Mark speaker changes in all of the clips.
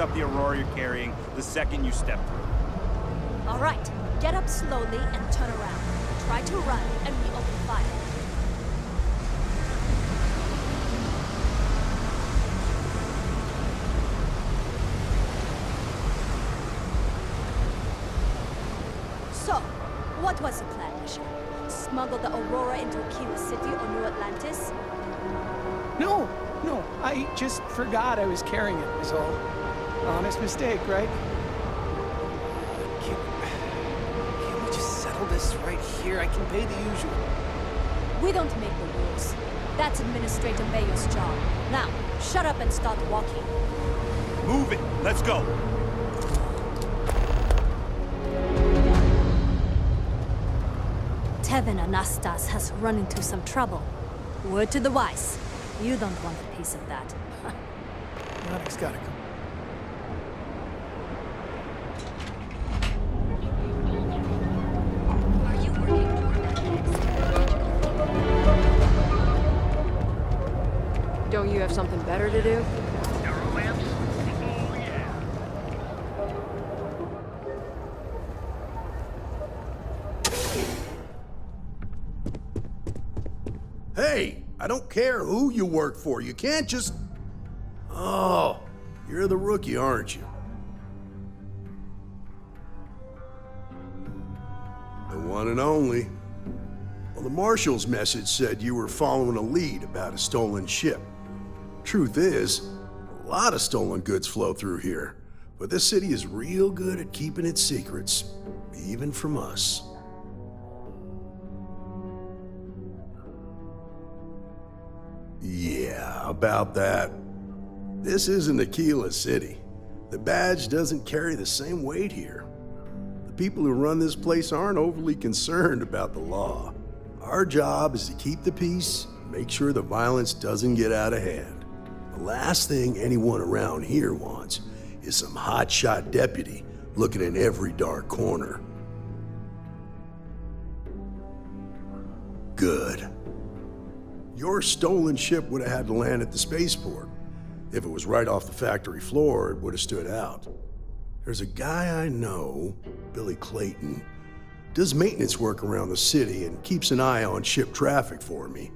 Speaker 1: up the Aurora you're carrying the second you step through.
Speaker 2: All right, get up slowly and turn around. Try to run, and we open fire. So, what was the plan, Misha? Smuggle the Aurora into Aquila City or New Atlantis?
Speaker 3: No, I just forgot I was carrying it, was all. Honest mistake, right?
Speaker 4: Can't we just settle this right here? I can pay the usual.
Speaker 2: We don't make the rules. That's Administrator Mayor's job. Now, shut up and start walking.
Speaker 1: Move it! Let's go!
Speaker 2: Tevin Anastas has run into some trouble. Word to the wise. You don't want a piece of that.
Speaker 3: Onyx gotta go.
Speaker 5: Are you working for
Speaker 6: Don't you have something better to do?
Speaker 7: Neurolamps? Oh, yeah.
Speaker 8: Hey, I don't care who you work for. You can't just... Oh, you're the rookie, aren't you? The one and only. Well, the Marshal's message said you were following a lead about a stolen ship. Truth is, a lot of stolen goods flow through here, but this city is real good at keeping its secrets, even from us. Yeah, about that. This isn't Aquila City. The badge doesn't carry the same weight here. The people who run this place aren't overly concerned about the law. Our job is to keep the peace, make sure the violence doesn't get out of hand. The last thing anyone around here wants is some hotshot deputy looking in every dark corner. Good. Your stolen ship would have had to land at the spaceport. If it was right off the factory floor, it would have stood out. There's a guy I know, Billy Clayton, does maintenance work around the city and keeps an eye on ship traffic for me.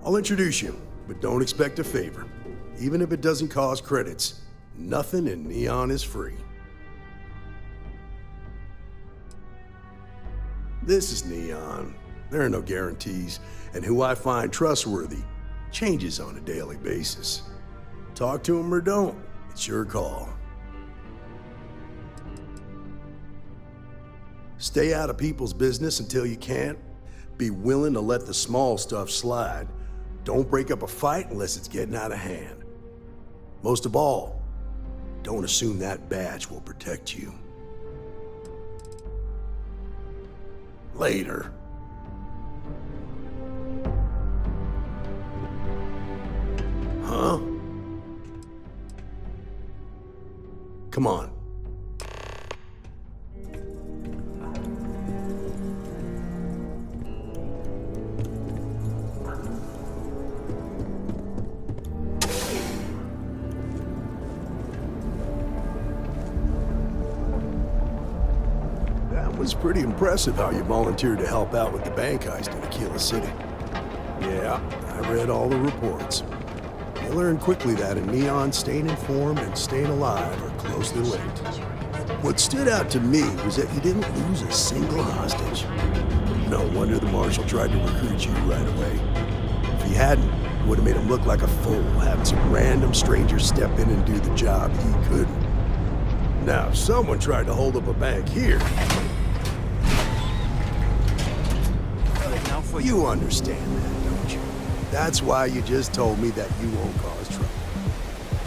Speaker 8: I'll introduce you, but don't expect a favor. Even if it doesn't cause credits, nothing in Neon is free. This is Neon. There are no guarantees, and who I find trustworthy changes on a daily basis. Talk to him or don't, it's your call. Stay out of people's business until you can't. Be willing to let the small stuff slide. Don't break up a fight unless it's getting out of hand. Most of all, don't assume that badge will protect you. Later. Huh? Come on. That was pretty impressive how you volunteered to help out with the bank heist in Aquila City. Yeah, I read all the reports. You learn quickly that in Neon, staying informed and staying alive are closely linked. What stood out to me was that you didn't lose a single hostage. No wonder the Marshal tried to recruit you right away. If he hadn't, it would have made him look like a fool, having some random stranger step in and do the job he couldn't. Now, if someone tried to hold up a bank here, you understand that, don't you? That's why you just told me that you won't cause trouble.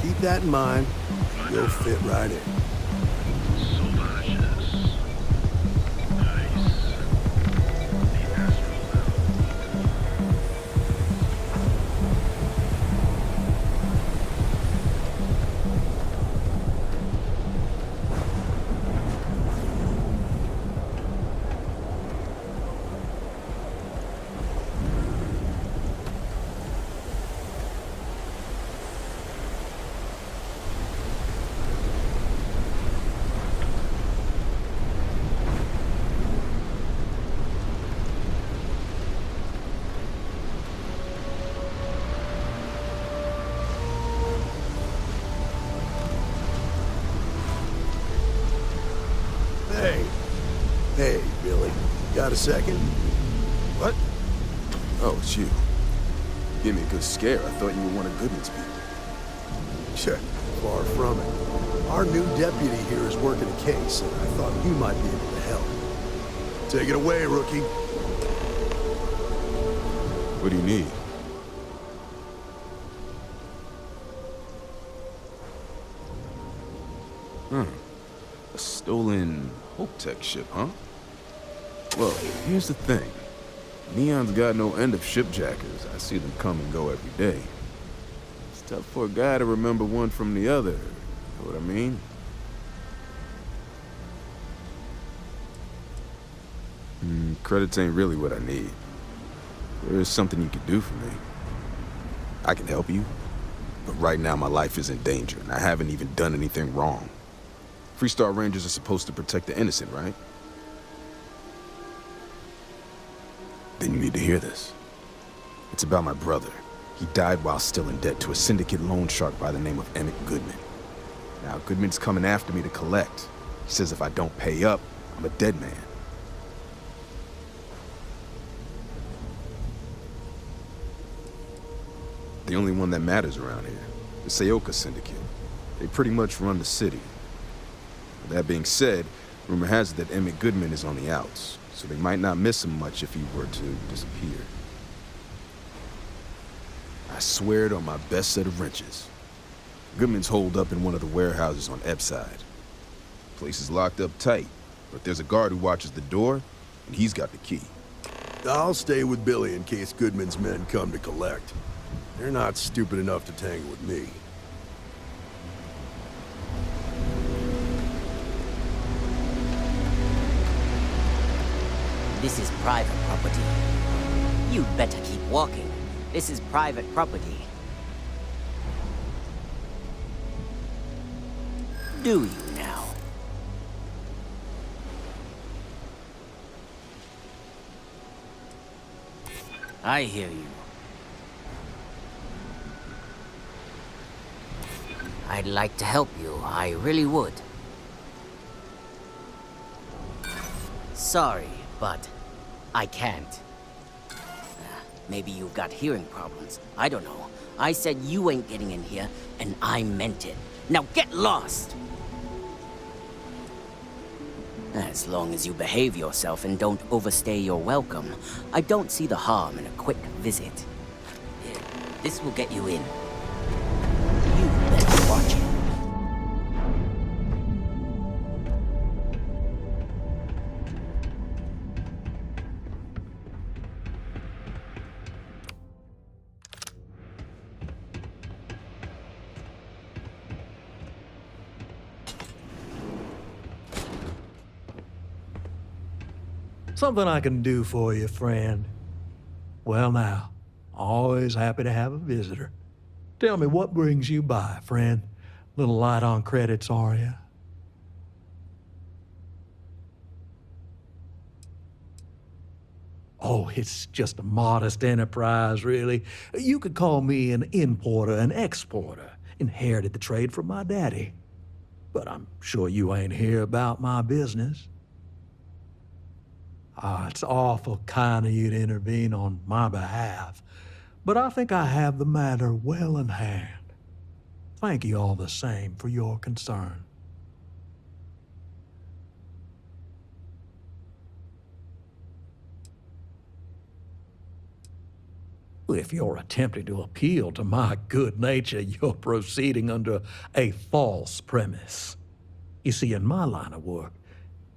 Speaker 8: Keep that in mind, you'll fit right in. Hey. Hey, Billy. Got a second?
Speaker 6: What? Oh, it's you. Give me a good scare. I thought you were one of Goodman's people.
Speaker 8: Sure. Far from it. Our new deputy here is working a case, and I thought you might be able to help. Take it away, rookie.
Speaker 6: What do you need? A stolen Hope Tech ship, huh? Well, here's the thing. Neon's got no end of shipjackers. I see them come and go every day. It's tough for a guy to remember one from the other. Know what I mean? Credits ain't really what I need. There is something you could do for me. I can help you, but right now my life is in danger, and I haven't even done anything wrong. Freestar Rangers are supposed to protect the innocent, right? Then you need to hear this. It's about my brother. He died while still in debt to a syndicate loan shark by the name of Emmett Goodman. Now, Goodman's coming after me to collect. He says if I don't pay up, I'm a dead man. The only one that matters around here, the Seoka Syndicate. They pretty much run the city. With that being said, rumor has it that Emmett Goodman is on the outs, so they might not miss him much if he were to disappear. I swear it on my best set of wrenches. Goodman's holed up in one of the warehouses on Epside. Place is locked up tight, but there's a guard who watches the door, and he's got the key.
Speaker 8: I'll stay with Billy in case Goodman's men come to collect. They're not stupid enough to tangle with me.
Speaker 9: This is private property. You'd better keep walking. This is private property. Do you now? I hear you. I'd like to help you. I really would. Sorry, but I can't. Maybe you've got hearing problems. I don't know. I said you ain't getting in here, and I meant it. Now get lost! As long as you behave yourself and don't overstay your welcome, I don't see the harm in a quick visit. Here, this will get you in. You better watch it.
Speaker 10: Something I can do for you, friend. Well now, always happy to have a visitor. Tell me, what brings you by, friend? Little light on credits, are you? Oh, it's just a modest enterprise, really. You could call me an importer and exporter. Inherited the trade from my daddy. But I'm sure you ain't here about my business. It's awful kind of you to intervene on my behalf, but I think I have the matter well in hand. Thank you all the same for your concern. If you're attempting to appeal to my good nature, you're proceeding under a false premise. You see, in my line of work,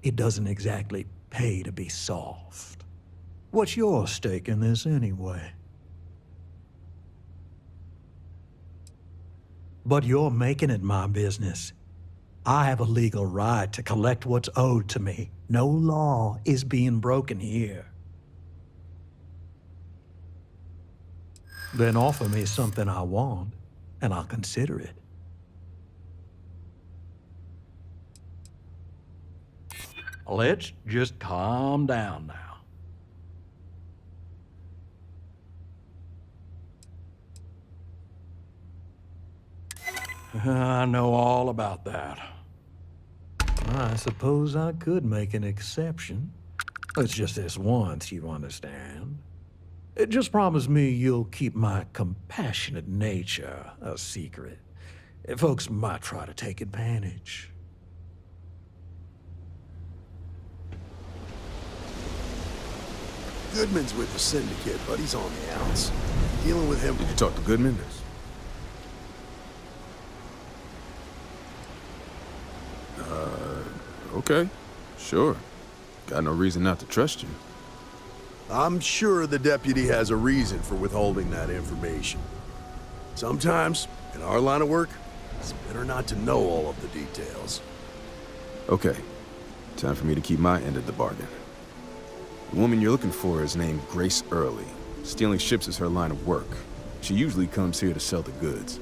Speaker 10: it doesn't exactly pay to be soft. What's your stake in this anyway? But you're making it my business. I have a legal right to collect what's owed to me. No law is being broken here. Then offer me something I want, and I'll consider it. Let's just calm down now. I know all about that. I suppose I could make an exception. It's just this once, you understand. Just promise me you'll keep my compassionate nature a secret. Folks might try to take advantage.
Speaker 8: Goodman's with the syndicate, but he's on the outs. Dealing with him.
Speaker 6: Did you talk to Goodman? Okay. Sure. Got no reason not to trust you.
Speaker 8: I'm sure the deputy has a reason for withholding that information. Sometimes, in our line of work, it's better not to know all of the details.
Speaker 6: Okay. Time for me to keep my end of the bargain. The woman you're looking for is named Grace Early. Stealing ships is her line of work. She usually comes here to sell the goods.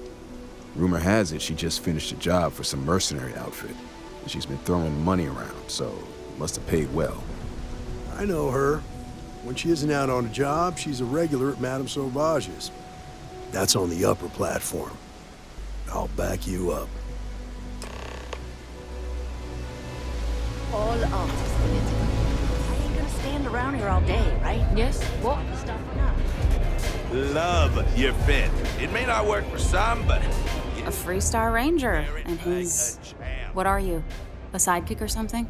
Speaker 6: Rumor has it she just finished a job for some mercenary outfit. And she's been throwing money around, so must have paid well.
Speaker 8: I know her. When she isn't out on a job, she's a regular at Madame Sauvage's. That's on the upper platform. I'll back you up.
Speaker 5: All artists in it. I ain't gonna stand around here all day, right? Yes. What? Stuff or not?
Speaker 11: Love your fit. It may not work for some, but...
Speaker 12: A Freestar Ranger, and he's... What are you? A sidekick or something?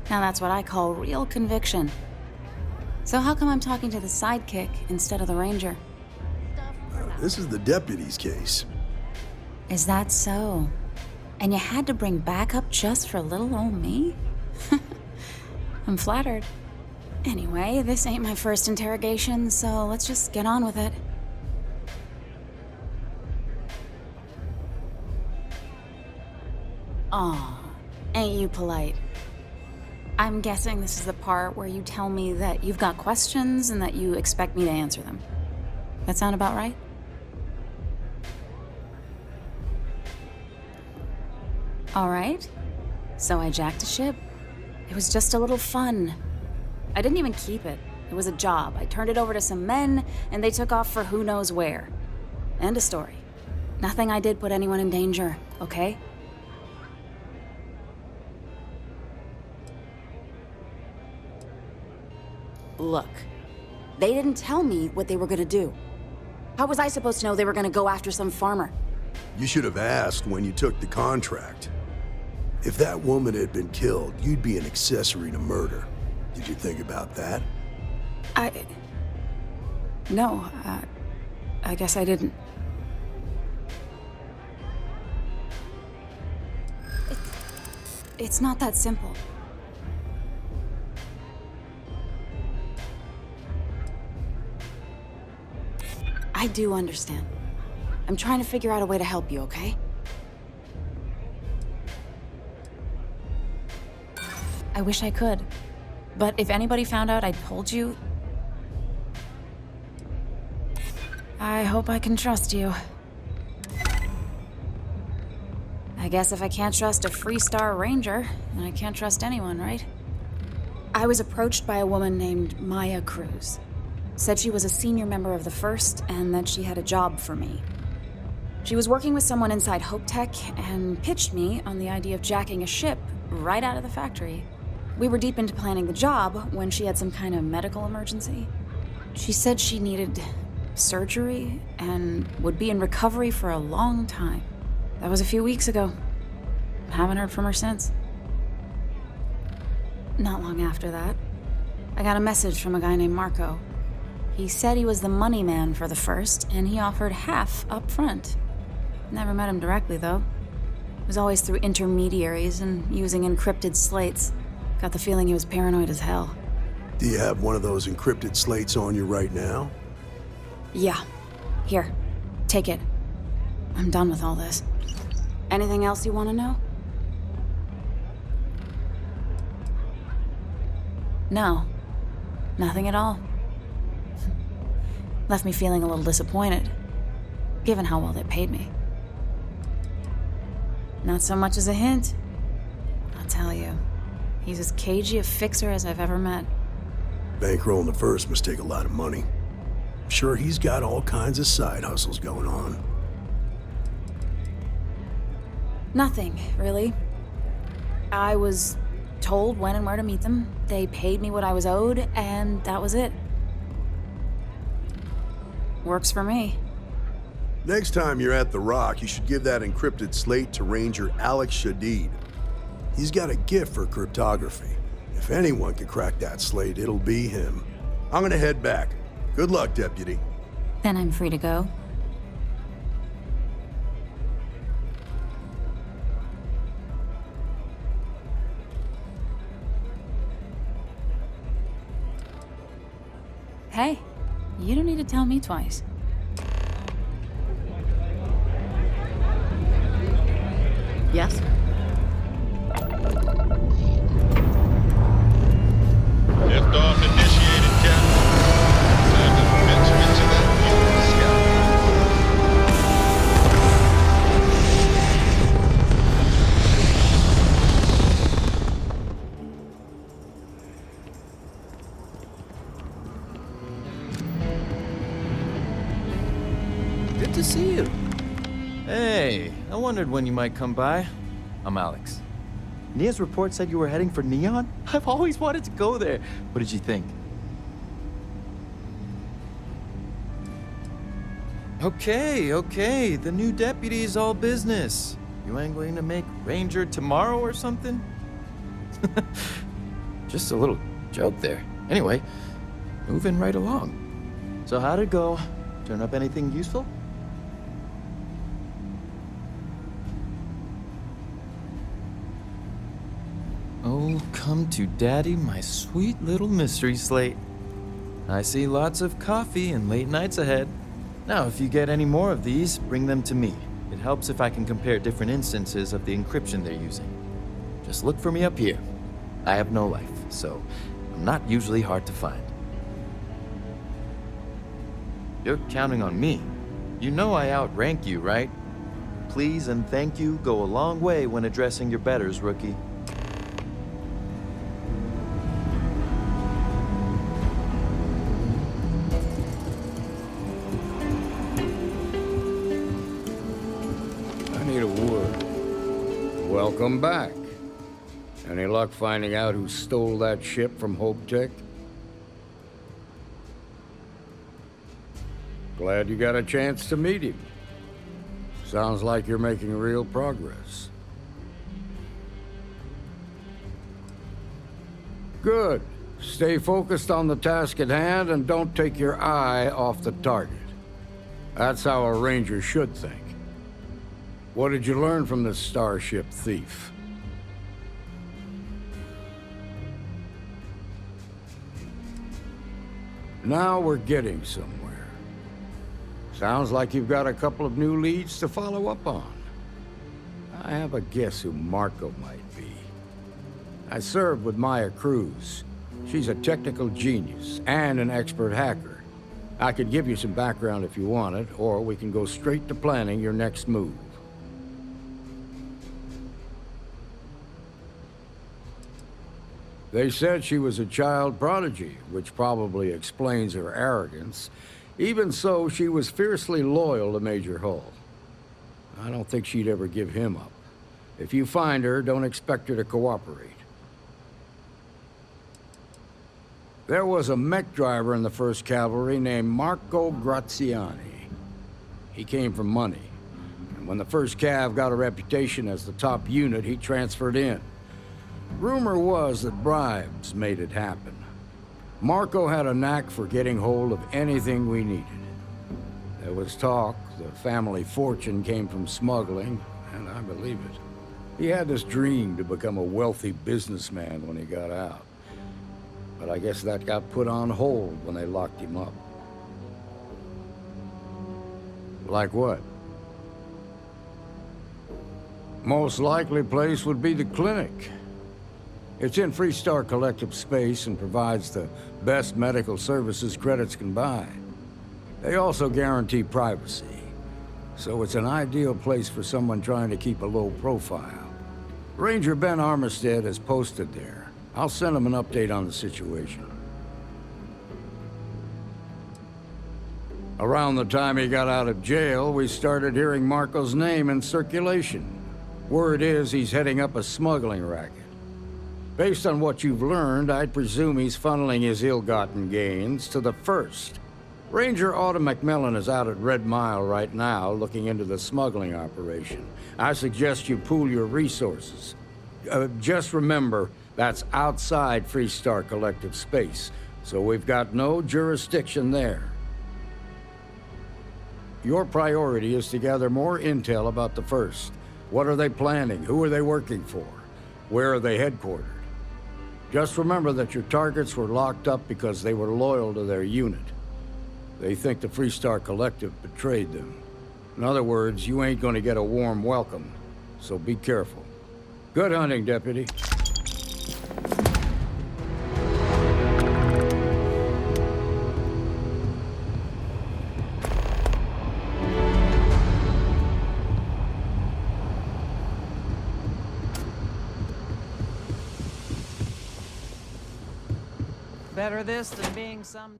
Speaker 12: Now that's what I call real conviction. So how come I'm talking to the sidekick instead of the Ranger?
Speaker 8: This is the deputy's case.
Speaker 12: Is that so? And you had to bring backup just for little old me? I'm flattered. Anyway, this ain't my first interrogation, so let's just get on with it. Aw, ain't you polite? I'm guessing this is the part where you tell me that you've got questions and that you expect me to answer them. That sound about right? All right. So I jacked a ship. It was just a little fun. I didn't even keep it. It was a job. I turned it over to some men, and they took off for who knows where. End of story. Nothing I did put anyone in danger, okay? Look, they didn't tell me what they were gonna do. How was I supposed to know they were gonna go after some farmer?
Speaker 8: You should have asked when you took the contract. If that woman had been killed, you'd be an accessory to murder. Did you think about that?
Speaker 12: No, I guess I didn't. It's not that simple. I do understand. I'm trying to figure out a way to help you, okay? I wish I could. But if anybody found out I'd told you... I hope I can trust you. I guess if I can't trust a Freestar Ranger, then I can't trust anyone, right? I was approached by a woman named Maya Cruz. Said she was a senior member of the First and that she had a job for me. She was working with someone inside Hope Tech and pitched me on the idea of jacking a ship right out of the factory. We were deep into planning the job when she had some kind of medical emergency. She said she needed surgery and would be in recovery for a long time. That was a few weeks ago. Haven't heard from her since. Not long after that, I got a message from a guy named Marco. He said he was the money man for the First, and he offered half up front. Never met him directly, though. It was always through intermediaries and using encrypted slates. Got the feeling he was paranoid as hell.
Speaker 8: Do you have one of those encrypted slates on you right now?
Speaker 12: Yeah. Here. Take it. I'm done with all this. Anything else you want to know? No. Nothing at all. Left me feeling a little disappointed, given how well they paid me. Not so much as a hint. I'll tell you, he's as cagey a fixer as I've ever met.
Speaker 8: Bankrolling the First must take a lot of money. I'm sure he's got all kinds of side hustles going on.
Speaker 12: Nothing, really. I was told when and where to meet them. They paid me what I was owed, and that was it. Works for me.
Speaker 8: Next time you're at the Rock, you should give that encrypted slate to Ranger Alex Shadid. He's got a gift for cryptography. If anyone can crack that slate, it'll be him. I'm gonna head back. Good luck, Deputy.
Speaker 12: Then I'm free to go. Hey, you don't need to tell me twice.
Speaker 5: Yes?
Speaker 13: Liftoff initiated, Captain. Time to venture into that fuel scout.
Speaker 4: Good to see you. Hey, I wondered when you might come by. I'm Alex. Nia's report said you were heading for Neon? I've always wanted to go there. What did you think? Okay. The new deputy's all business. You ain't going to make Ranger tomorrow or something? Just a little joke there. Anyway, moving right along. So how'd it go? Turn up anything useful? Oh, come to daddy, my sweet little mystery slate. I see lots of coffee and late nights ahead. Now, if you get any more of these, bring them to me. It helps if I can compare different instances of the encryption they're using. Just look for me up here. I have no life, so I'm not usually hard to find. You're counting on me. You know I outrank you, right? Please and thank you go a long way when addressing your betters, rookie.
Speaker 14: Welcome back. Any luck finding out who stole that ship from Hope Tech? Glad you got a chance to meet him. Sounds like you're making real progress. Good. Stay focused on the task at hand and don't take your eye off the target. That's how a Ranger should think. What did you learn from this starship thief? Now we're getting somewhere. Sounds like you've got a couple of new leads to follow up on. I have a guess who Marco might be. I served with Maya Cruz. She's a technical genius and an expert hacker. I could give you some background if you want it, or we can go straight to planning your next move. They said she was a child prodigy, which probably explains her arrogance. Even so, she was fiercely loyal to Major Hull. I don't think she'd ever give him up. If you find her, don't expect her to cooperate. There was a mech driver in the 1st Cavalry named Marco Graziani. He came from money. And when the 1st Cav got a reputation as the top unit, he transferred in. Rumor was that bribes made it happen. Marco had a knack for getting hold of anything we needed. There was talk the family fortune came from smuggling, and I believe it. He had this dream to become a wealthy businessman when he got out. But I guess that got put on hold when they locked him up. Like what? Most likely place would be the clinic. It's in Freestar collective space and provides the best medical services credits can buy. They also guarantee privacy, so it's an ideal place for someone trying to keep a low profile. Ranger Ben Armistead is posted there. I'll send him an update on the situation. Around the time he got out of jail, we started hearing Marco's name in circulation. Word is he's heading up a smuggling racket. Based on what you've learned, I'd presume he's funneling his ill-gotten gains to the First. Ranger Autumn McMillan is out at Red Mile right now looking into the smuggling operation. I suggest you pool your resources. Just remember, that's outside Freestar collective space, so we've got no jurisdiction there. Your priority is to gather more intel about the First. What are they planning? Who are they working for? Where are they headquartered? Just remember that your targets were locked up because they were loyal to their unit. They think the Freestar Collective betrayed them. In other words, you ain't gonna get a warm welcome, so be careful. Good hunting, Deputy.
Speaker 15: Better this than being some...